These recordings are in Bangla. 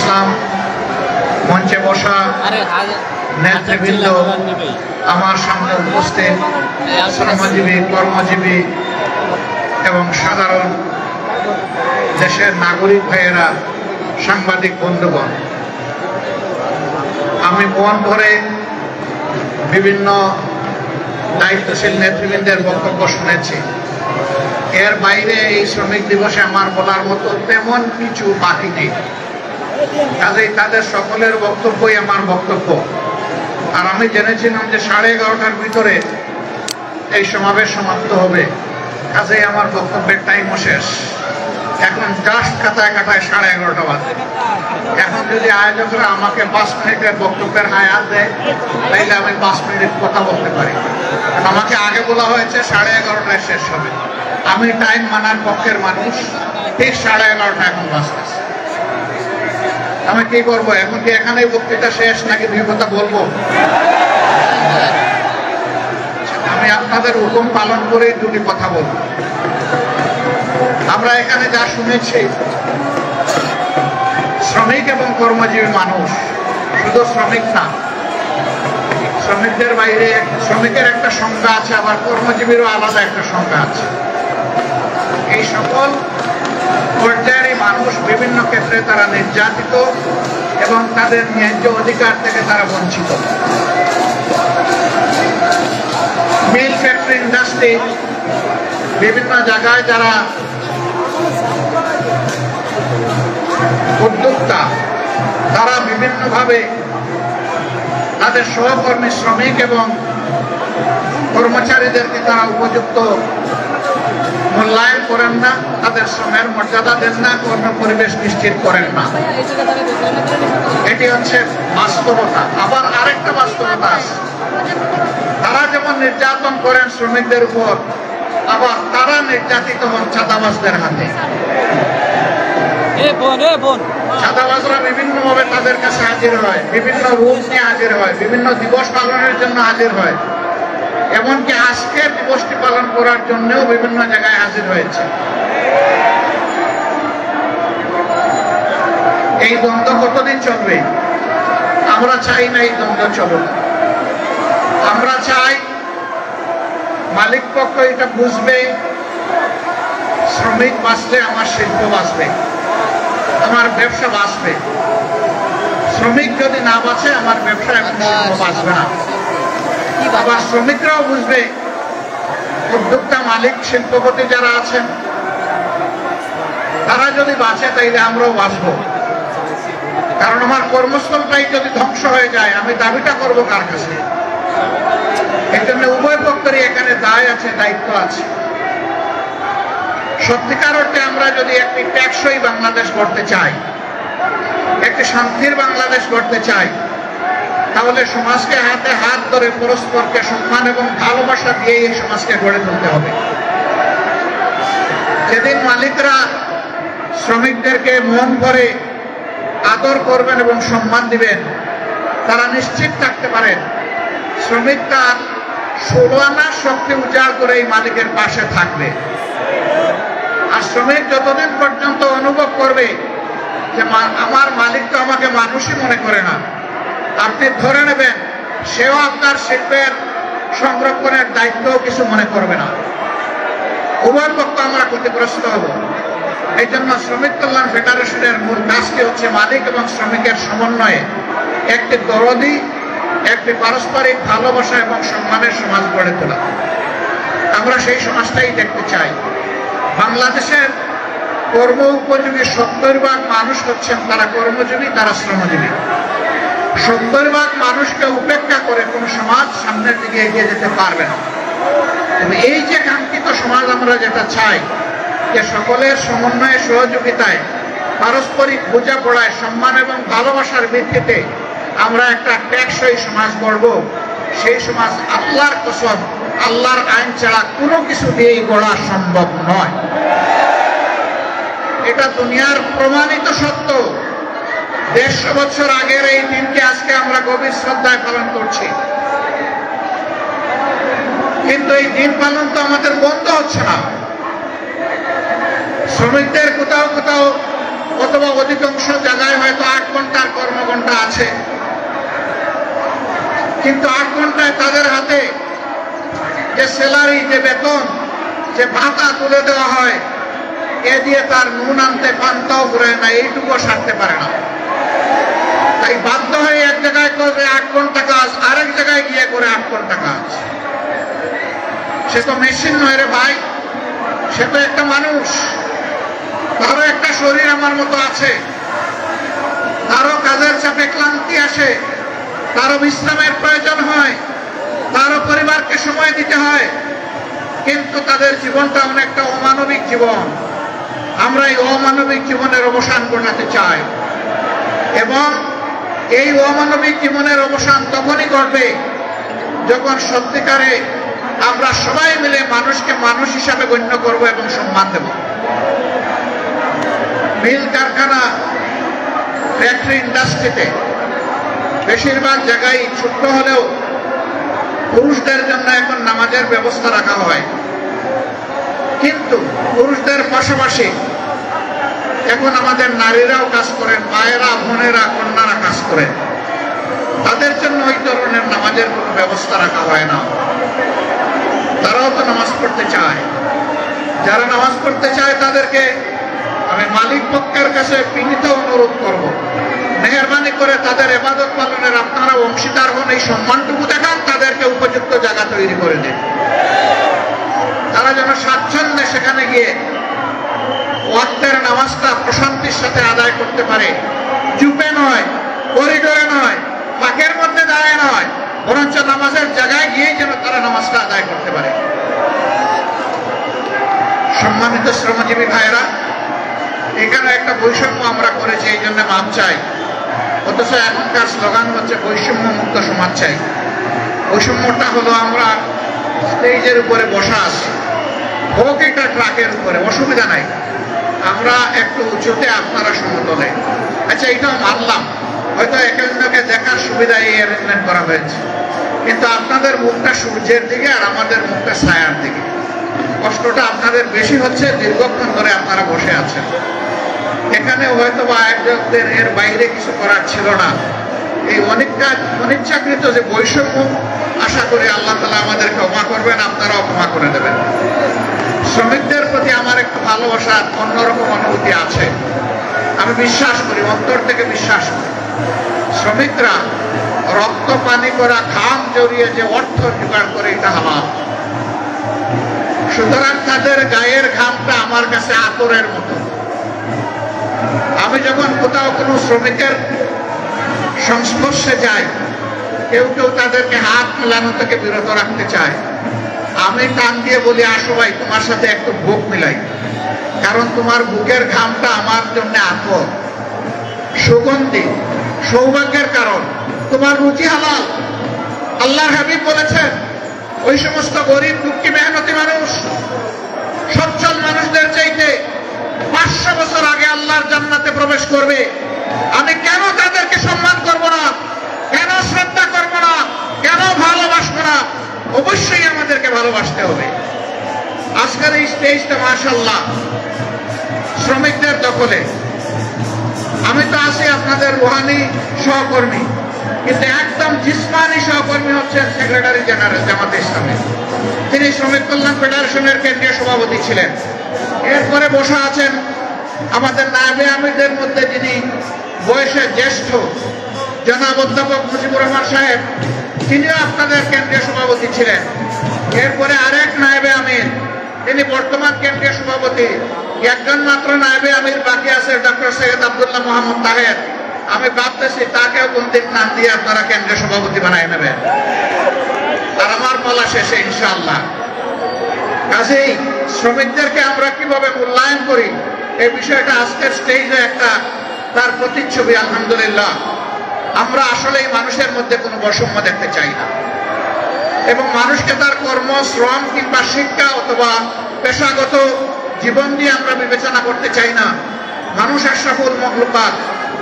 ইসলাম, মঞ্চে বসা নেতৃবৃন্দ, আমার সামনে উপস্থিত শ্রমজীবী, কর্মজীবী এবং সাধারণ দেশের নাগরিক ভাইয়েরা, সাংবাদিক বন্ধুগণ, আমি মন ভরে বিভিন্ন দায়িত্বশীল নেতৃবৃন্দের বক্তব্য শুনেছি। এর বাইরে এই শ্রমিক দিবসে আমার বলার মতো তেমন কিছু বাকি নেই। কাজেই তাদের সকলের বক্তব্যই আমার বক্তব্য। আর আমি জেনেছিলাম যে 11:30টার ভিতরে এই সমাবেশ সমাপ্ত হবে, কাজেই আমার বক্তব্যের টাইমও শেষ। এখন জাস্ট কাটায় 11:30 বাজে। এখন যদি আয়োজকরা আমাকে 5 মিনিটের বক্তব্যের হায়াত দেয়, তাইলে আমি 5 মিনিট কথা বলতে পারি। আমাকে আগে বলা হয়েছে 11:30টায় শেষ হবে। আমি টাইম মানার পক্ষের মানুষ। ঠিক 11:30 এখন বাজতেছে। আমি কি করবো এখন? কি এখানেই বক্তৃতা শেষ, নাকি 2 কথা বলবো? আমি আপনাদের হুকুম পালন করে 2টি কথা বলবো। আমরা এখানে যা শুনেছি, শ্রমিক এবং কর্মজীবী মানুষ, শুধু শ্রমিক না, শ্রমিকদের বাইরে শ্রমিকের একটা সংজ্ঞা আছে, আবার কর্মজীবীরও আলাদা একটা সংজ্ঞা আছে। এই সকল পর্যায়ের মানুষ বিভিন্ন ক্ষেত্রে তারা নির্যাতিত এবং তাদের ন্যায্য অধিকার থেকে তারা বঞ্চিত। মিল, ফ্যাক্টরি, ইন্ডাস্ট্রি, বিভিন্ন জায়গায় যারা উদ্যোক্তা, তারা বিভিন্নভাবে তাদের সহকর্মী শ্রমিক এবং কর্মচারীদেরকে তারা উপযুক্ত মূল্যায়ন করেন না, তাদের শ্রমের মর্যাদা দেন না, কর্ম পরিবেশ নিশ্চিত করেন না। এটি হচ্ছে বাস্তবতা। আবার আরেকটা বাস্তবতা আছে, তারা যেমন নির্যাতন করেন শ্রমিকদের উপর, আবার তারা নির্যাতিত হন চাঁদাবাজদের হাতে। চাঁদাবাজরা বিভিন্নভাবে তাদের কাছে হাজির হয়, বিভিন্ন রুল নিয়ে হাজির হয়, বিভিন্ন দিবস পালনের জন্য হাজির হয়। এমনকি আজকের দিবসটি পালন করার জন্যও বিভিন্ন জায়গায় হাজির হয়েছে। এই দ্বন্দ্ব কতদিন চলবে? আমরা চাই না এই দ্বন্দ্ব চলুক। আমরা চাই মালিক পক্ষ এটা বুঝবে, শ্রমিক বাঁচলে আমার শিল্প বাঁচবে, আমার ব্যবসা বাঁচবে। শ্রমিক যদি না বাঁচে, আমার ব্যবসা এবং শিল্প বাঁচবে না। আবার শ্রমিকরাও বুঝবে, উদ্যোক্তা, মালিক, শিল্পপতি যারা আছেন, তারা যদি বাঁচে তাইলে আমরাও বাঁচবো। কারণ আমার কর্মস্থলটাই যদি ধ্বংস হয়ে যায়, আমি দাবিটা করবো কার কাছে? এই জন্য উভয় পক্ষেরই এখানে দায় আছে, দায়িত্ব আছে। সত্যিকার অর্থে আমরা যদি একটি টেকসই বাংলাদেশ গড়তে চাই, একটি শান্তির বাংলাদেশ গড়তে চাই, তাহলে সমাজকে হাতে হাত ধরে পরস্পরকে সম্মান এবং ভালোবাসা দিয়ে এই সমাজকে গড়ে তুলতে হবে। যেদিন মালিকরা শ্রমিকদেরকে মন ভরে আদর করবেন এবং সম্মান দিবেন, তারা নিশ্চিত থাকতে পারেন শ্রমিক তার 16 আনার শক্তি উজাড় করে এই মালিকের পাশে থাকবে। আর শ্রমিক যতদিন পর্যন্ত অনুভব করবে যে আমার মালিক তো আমাকে মানুষই মনে করে না, আপনি ধরে নেবেন সেও আপনার শিল্পের সংরক্ষণের দায়িত্ব কিছু মনে করবে না। উভয় পক্ষ আমরা ক্ষতিগ্রস্ত হব। এই জন্য শ্রমিক কল্যাণ ফেডারেশনের মূল কাজটি হচ্ছে মালিক এবং শ্রমিকের সমন্বয়ে একটি দরদি, একটি পারস্পরিক ভালোবাসা এবং সম্মানের সমাজ গড়ে তোলা। আমরা সেই সমাজটাই দেখতে চাই। বাংলাদেশের কর্ম উপযোগী 70% মানুষ হচ্ছেন তারা কর্মজীবী, তারা শ্রমজীবী। 70% মানুষকে উপেক্ষা করে কোন সমাজ সামনের দিকে এগিয়ে যেতে পারবে না। তবে এই যে কাঙ্ক্ষিত সমাজ আমরা যেটা চাই, যে সকলের সমন্বয়ে, সহযোগিতায়, পারস্পরিক বোঝাপড়ায়, সম্মান এবং ভালোবাসার ভিত্তিতে আমরা একটা টেকসই সমাজ গড়ব, সেই সমাজ আল্লাহর কসম, আল্লাহর আইন ছাড়া কোনো কিছু দিয়েই গড়া সম্ভব নয়। এটা দুনিয়ার প্রমাণিত সত্য। 150 বছর আগের এই দিনকে আজকে আমরা গভীর শ্রদ্ধায় পালন করছি, কিন্তু এই দিন পালন তো আমাদের বন্ধ হচ্ছে না। শ্রমিকদের কোথাও কোথাও অথবা অধিকাংশ জায়গায় হয়তো 8 ঘন্টার কর্মঘণ্টা আছে, কিন্তু 8 ঘন্টায় তাদের হাতে যে স্যালারি, যে বেতন, যে ভাতা তুলে দেওয়া হয়, এ দিয়ে তার নুন আনতে পান্তাও করে না, এইটুকু সারতে পারে না। তাই বাধ্য হয়ে এক জায়গায় করবে 8 ঘন্টা কাজ, আরেক জায়গায় গিয়ে করে 8 ঘন্টা কাজ। সে তো মেশিন নয় রে ভাই, সে তো একটা মানুষ, তারও একটা শরীর আমার মতো আছে, তারও কাজের চাপে ক্লান্তি আসে, তারও বিশ্রামের প্রয়োজন হয়, তারও পরিবারকে সময় দিতে হয়, কিন্তু তাদের জীবনটা অনেকটা অমানবিক জীবন। আমরা এই অমানবিক জীবনের অবসান ঘটাতে চাই, এবং এই অমানবিক জীবনের অবসান তখনই ঘটবে যখন সত্যিকারে আমরা সবাই মিলে মানুষকে মানুষ হিসাবে গণ্য করব এবং সম্মান দেব। মিল কারখানা, ফ্যাক্টরি, ইন্ডাস্ট্রিতে বেশিরভাগ জায়গায় ছোট্ট হলেও পুরুষদের জন্য এখন নামাজের ব্যবস্থা রাখা হয়, কিন্তু পুরুষদের পাশাপাশি এখন আমাদের নারীরাও কাজ করেন, মায়েরা, বোনেরা, কন্যারা কাজ করেন। তাদের জন্য ওই ধরনের নামাজের কোনো ব্যবস্থা রাখা হয় না। তারাও তো নামাজ পড়তে চায়। যারা নামাজ পড়তে চায় তাদেরকে আমি মালিক পক্ষের কাছে বিনীত অনুরোধ করব, মেহরবানি করে তাদের ইবাদত পালনের আপনারা অংশীদার হন, এই সম্মানটুকু দেখান, তাদেরকে উপযুক্ত জায়গা তৈরি করে দেন। তারা যেন স্বাচ্ছন্দ্যে সেখানে গিয়ে ওয়াক্তের নামাজটা প্রশান্তির সাথে আদায় করতে পারে। চুপে নয়, করিডোরে নয়, ফাঁকের মধ্যে দাঁড়ায় নয়, বরঞ্চ নামাজের জায়গায় গিয়েই যেন তারা নামাজটা আদায় করতে পারে। সম্মানিত শ্রমজীবী ভাইয়েরা, এখানে একটা বৈষম্য আমরা করেছি, এই জন্য মাপ চাই। অথচ এখনকার স্লোগান হচ্ছে বৈষম্য মুক্ত সমাজ চাই। বৈষম্যটা হলো আমরা স্টেজের উপরে বসা আছি, হোক এটা ট্রাকের উপরে, অসুবিধা নাই, আমরা একটু উঁচুতে, আপনারা সমতলে। আচ্ছা, এটাও মানলাম, হয়তো একজনকে দেখার সুবিধা এই অ্যারেঞ্জমেন্ট করা হয়েছে, কিন্তু আপনাদের মুখটা সূর্যের দিকে আর আমাদের মুখটা ছায়ার দিকে। কষ্টটা আপনাদের বেশি হচ্ছে, দীর্ঘক্ষণ ধরে আপনারা বসে আছেন। এখানে হয়তো বা আয়োজকদের এর বাইরে কিছু করার ছিল না। এই অনিচ্ছাকৃত যে বৈষম্য, আশা করি আল্লাহ তাআলা আমাদের ক্ষমা করবেন, আপনারাও ক্ষমা করে দেবেন। শ্রমিকদের প্রতি আমার একটু ভালোবাসা, অন্যরকম অনুভূতি আছে। আমি বিশ্বাস করি, অন্তর থেকে বিশ্বাস করি, শ্রমিকরা রক্ত পানি করা, ঘাম জড়িয়ে যে অর্থ জোগাড় করে, এটা হালাল। সুতরাং তাদের গায়ের ঘামটা আমার কাছে আতরের মতো। আমি যখন কোথাও কোনো শ্রমিকের সংস্পর্শে যাই, কেউ কেউ তাদেরকে হাত মেলানো থেকে বিরত রাখতে চায়, আমি টান দিয়ে বলি, আসো ভাই, তোমার সাথে একটু বুক মিলাই, কারণ তোমার বুকের ঘামটা আমার জন্য আতর, সুগন্ধি, সৌভাগ্যের কারণ, তোমার রুচি হালাল। আল্লাহর হাবিব বলেছেন, ওই সমস্ত গরিব, দুঃখী, মেহনতি মানুষ সচ্ছল মানুষদের চাইতে 500 বছর আগে আল্লাহর জান্নাতে প্রবেশ করবে। আমি কেন তাদেরকে সম্মান করব না, কেন শ্রদ্ধা করব না, কেন ভালোবাসবো না? অবশ্যই আমাদেরকে ভালোবাসতে হবে। আজকের এই স্টেজটা মাশাআল্লাহ শ্রমিকদের দখলে। আমি তো আছি আপনাদের রুহানি সহকর্মী, কিন্তু একদম জিসমানি সহকর্মী হচ্ছেন সেক্রেটারি জেনারেল জামাতে ইসলামী। তিনি শ্রমিক কল্যাণ ফেডারেশনের কেন্দ্রীয় সভাপতি ছিলেন। এরপরে বসা আছেন আমাদের নায়েবে আমিরদের মধ্যে যিনি বয়সে জ্যেষ্ঠ, জনাব অধ্যাপক মুজিবুর রহমান সাহেব, তিনিও আপনাদের কেন্দ্রীয় সভাপতি ছিলেন। এরপরে আরেক নায়েবে আমির, তিনি বর্তমান কেন্দ্রীয় সভাপতি। একজন মাত্র নায়েবে আমির বাকি আছে, ডক্টর সৈয়দ আব্দুল্লাহ মোহাম্মদ তাহের। আমি ভাবতেছি তাকেও কোনদিন নাম দিয়ে আপনারা কেন্দ্রীয় সভাপতি বানায় নেবেন, আর আমার পালা শেষে ইনশাআল্লাহ। কাজেই শ্রমিকদেরকে আমরা কিভাবে মূল্যায়ন করি, এই বিষয়টা আজকের স্টেজে একটা তার প্রতিচ্ছবি। আলহামদুলিল্লাহ, আমরা আসলেই মানুষের মধ্যে কোনো বৈষম্য দেখতে চাই না, এবং মানুষকে তার কর্ম, শ্রম কিংবা শিক্ষা অথবা পেশাগত জীবন দিয়ে আমরা বিবেচনা করতে চাই না। মানুষ আশরাফুল মখলুকাত,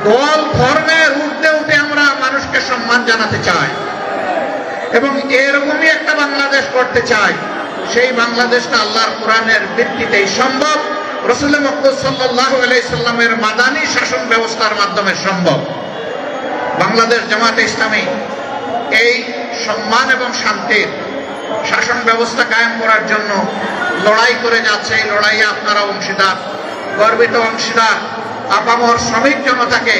দল ধর্মের ঊর্ধ্বে উঠে আমরা মানুষকে সম্মান জানাতে চাই, এবং এরকমই একটা বাংলাদেশ করতে চাই। সেই বাংলাদেশটা আল্লাহর কোরআনের ভিত্তিতেই সম্ভব, রাসূল মুহাম্মদ সাল্লাল্লাহু আলাইহি সাল্লামের মাদানী শাসন ব্যবস্থার মাধ্যমে সম্ভব। বাংলাদেশ জামাতে ইসলামী এই সম্মান এবং শান্তির শাসন ব্যবস্থা কায়েম করার জন্য লড়াই করে যাচ্ছে। এই লড়াইয়ে আপনারা অংশীদার, গর্বিত অংশীদার। আপামর শ্রমিক জনতাকে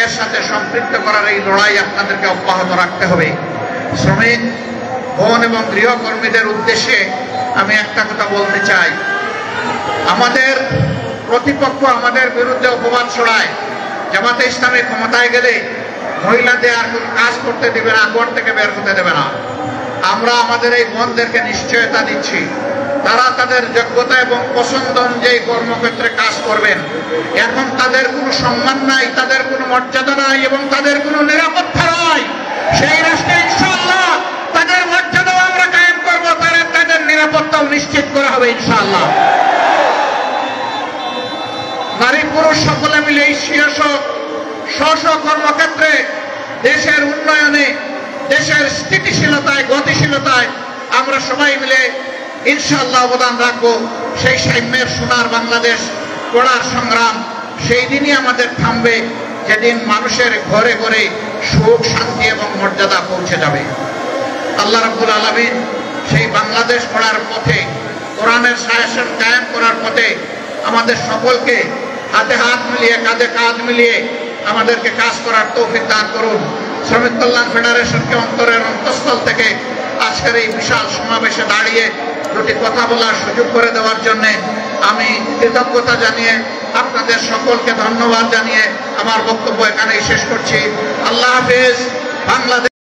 এর সাথে সম্পৃক্ত করার এই লড়াই আপনাদেরকে অব্যাহত রাখতে হবে। শ্রমিক বোন এবং গৃহকর্মীদের উদ্দেশ্যে আমি একটা কথা বলতে চাই, আমাদের প্রতিপক্ষ আমাদের বিরুদ্ধে অপবাদ ছড়ায়, জামাতে ইসলামী ক্ষমতায় গেলে মহিলাদের আর কোনো কাজ করতে দেবে না, ঘর থেকে বের হতে দেবে না। আমরা আমাদের এই বোনদেরকে নিশ্চয়তা দিচ্ছি, তারা তাদের যোগ্যতা এবং পছন্দ অনুযায়ী কর্মক্ষেত্রে কাজ করবেন। এখন তাদের কোনো সম্মান নাই, তাদের কোনো মর্যাদা নাই এবং তাদের কোনো নিরাপত্তা নাই। সেই রাষ্ট্রে ইনশাআল্লাহ তাদের মর্যাদাও আমরা কায়েম করবো, তাদের নিরাপত্তাও নিশ্চিত করা হবে ইনশাআল্লাহ। নারী পুরুষ সকলে মিলে এই স্ব কর্মক্ষেত্রে দেশের উন্নয়নে, দেশের স্থিতিশীলতায়, গতিশীলতায় আমরা সবাই মিলে ইনশাআল্লাহ অবদান রাখবো। সেই সাম্যের সোনার বাংলাদেশ গড়ার সংগ্রাম সেই দিনই আমাদের থামবে, যেদিন মানুষের ঘরে ঘরে সুখ, শান্তি এবং মর্যাদা পৌঁছে যাবে। আল্লাহ রাব্বুল আলামিন সেই বাংলাদেশ গড়ার পথে, কোরআনের শাসন কায়েম করার পথে আমাদের সকলকে হাতে হাত মিলিয়ে, কাঁধে কাঁধ মিলিয়ে আমাদেরকে কাজ করার তৌফিক দান করুন। শ্রমিক কল্যাণ ফেডারেশনকে অন্তরের অন্তঃস্থল থেকে আজকের এই বিশাল সমাবেশে দাঁড়িয়ে দুটি কথা বলার সুযোগ করে দেওয়ার জন্য আমি কৃতজ্ঞতা জানিয়ে, আপনাদের সকলকে ধন্যবাদ জানিয়ে আমার বক্তব্য এখানেই শেষ করছি। আল্লাহ হাফেজ। বাংলাদেশ